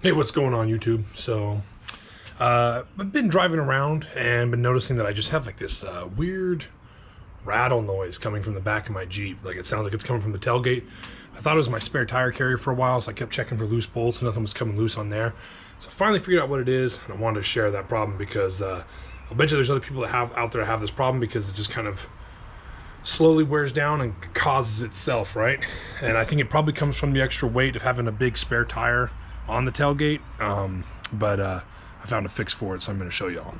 Hey, what's going on, YouTube? So, I've been driving around and been noticing that I just have like this weird rattle noise coming from the back of my Jeep. Like it sounds like it's coming from the tailgate. I thought it was my spare tire carrier for a while, so I kept checking for loose bolts and nothing was coming loose on there. So I finally figured out what it is, and I wanted to share that problem because I bet you there's other people that out there have this problem because it just kind of slowly wears down and causes itself, right? And I think it probably comes from the extra weight of having a big spare tire on the tailgate, but I found a fix for it, so I'm going to show y'all.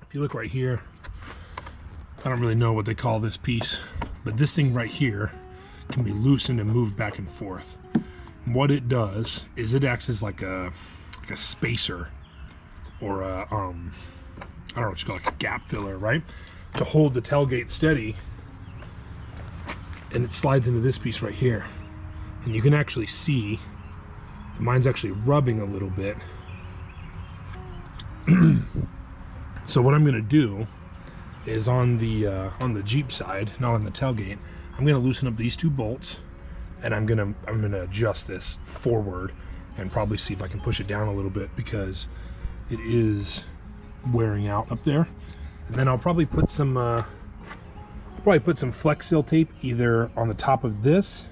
If you look right here, I don't really know what they call this piece, but this thing right here can be loosened and moved back and forth. What it does is it acts as like a spacer, or a, I don't know what you call it, like a gap filler, right? To hold the tailgate steady, and it slides into this piece right here. And you can actually see, mine's actually rubbing a little bit. So what I'm gonna do is on the Jeep side, not on the tailgate, I'm gonna loosen up these two bolts, and I'm gonna adjust this forward and probably see if I can push it down a little bit because it is wearing out up there. And then I'll probably put some Flex Seal tape either on the top of this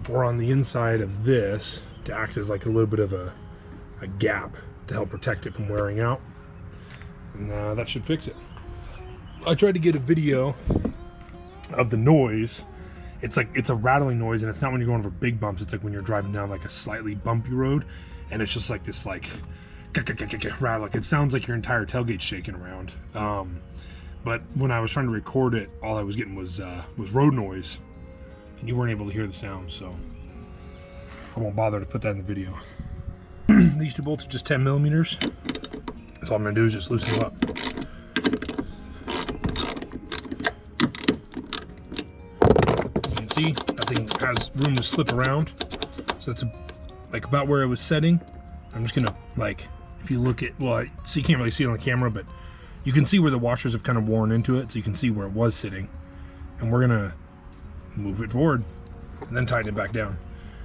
or on the inside of this to act as like a little bit of a gap to help protect it from wearing out. And that should fix it. I tried to get a video of the noise. It's a rattling noise, and it's not when you're going over big bumps. It's like when you're driving down like a slightly bumpy road, and it's just like this like rattle. Like it sounds like your entire tailgate's shaking around. But when I was trying to record it, all I was getting was road noise, and you weren't able to hear the sound. So I won't bother to put that in the video. These two bolts are just 10 millimeters. So all I'm gonna do is just loosen them up. See, that thing has room to slip around, so that's like about where it was setting. I'm just gonna, like, if you look at, well, so you can't really see it on the camera, but you can see where the washers have kind of worn into it, so you can see where it was sitting. And we're gonna move it forward and then tighten it back down.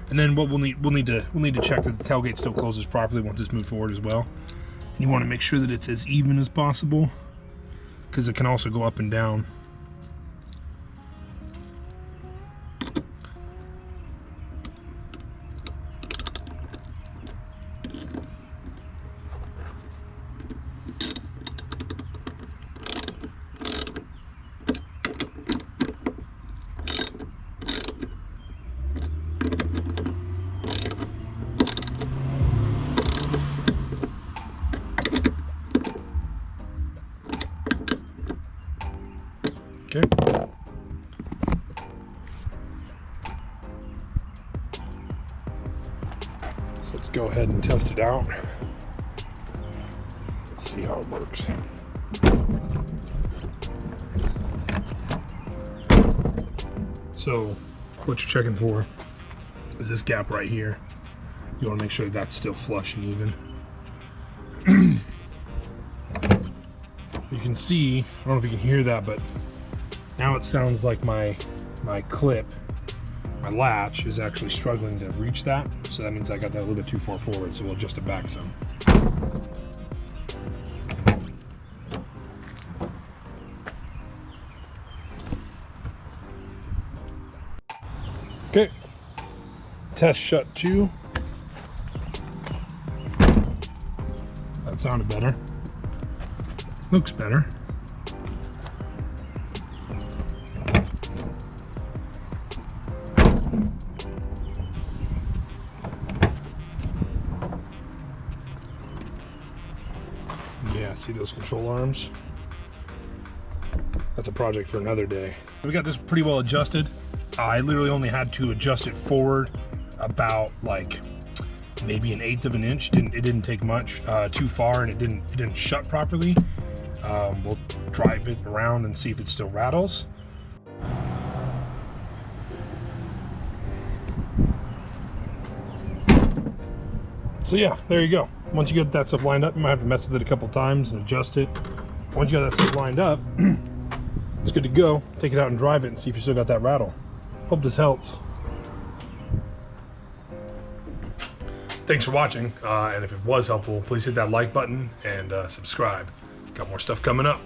And then what we'll need to check that the tailgate still closes properly once it's moved forward as well. And you want to make sure that it's as even as possible, because it can also go up and down. Okay. So let's go ahead and test it out. Let's see how it works. So what you're checking for is this gap right here. You want to make sure that's still flush and even. You can see, I don't know if you can hear that, but now it sounds like my clip, my latch, is actually struggling to reach that. So that means I got that a little bit too far forward, so we'll adjust it back some. Okay, test shut 2. That sounded better. Looks better. Yeah, see those control arms? That's a project for another day. We got this pretty well adjusted. I literally only had to adjust it forward about like maybe 1/8 of an inch. It didn't take much too far, and it didn't shut properly. We'll drive it around and see if it still rattles. So yeah, there you go. Once you get that stuff lined up, you might have to mess with it a couple times and adjust it. Once you got that stuff lined up, it's good to go. Take it out and drive it and see if you still got that rattle. Hope this helps. Thanks for watching, and if it was helpful, please hit that like button and subscribe. Got more stuff coming up.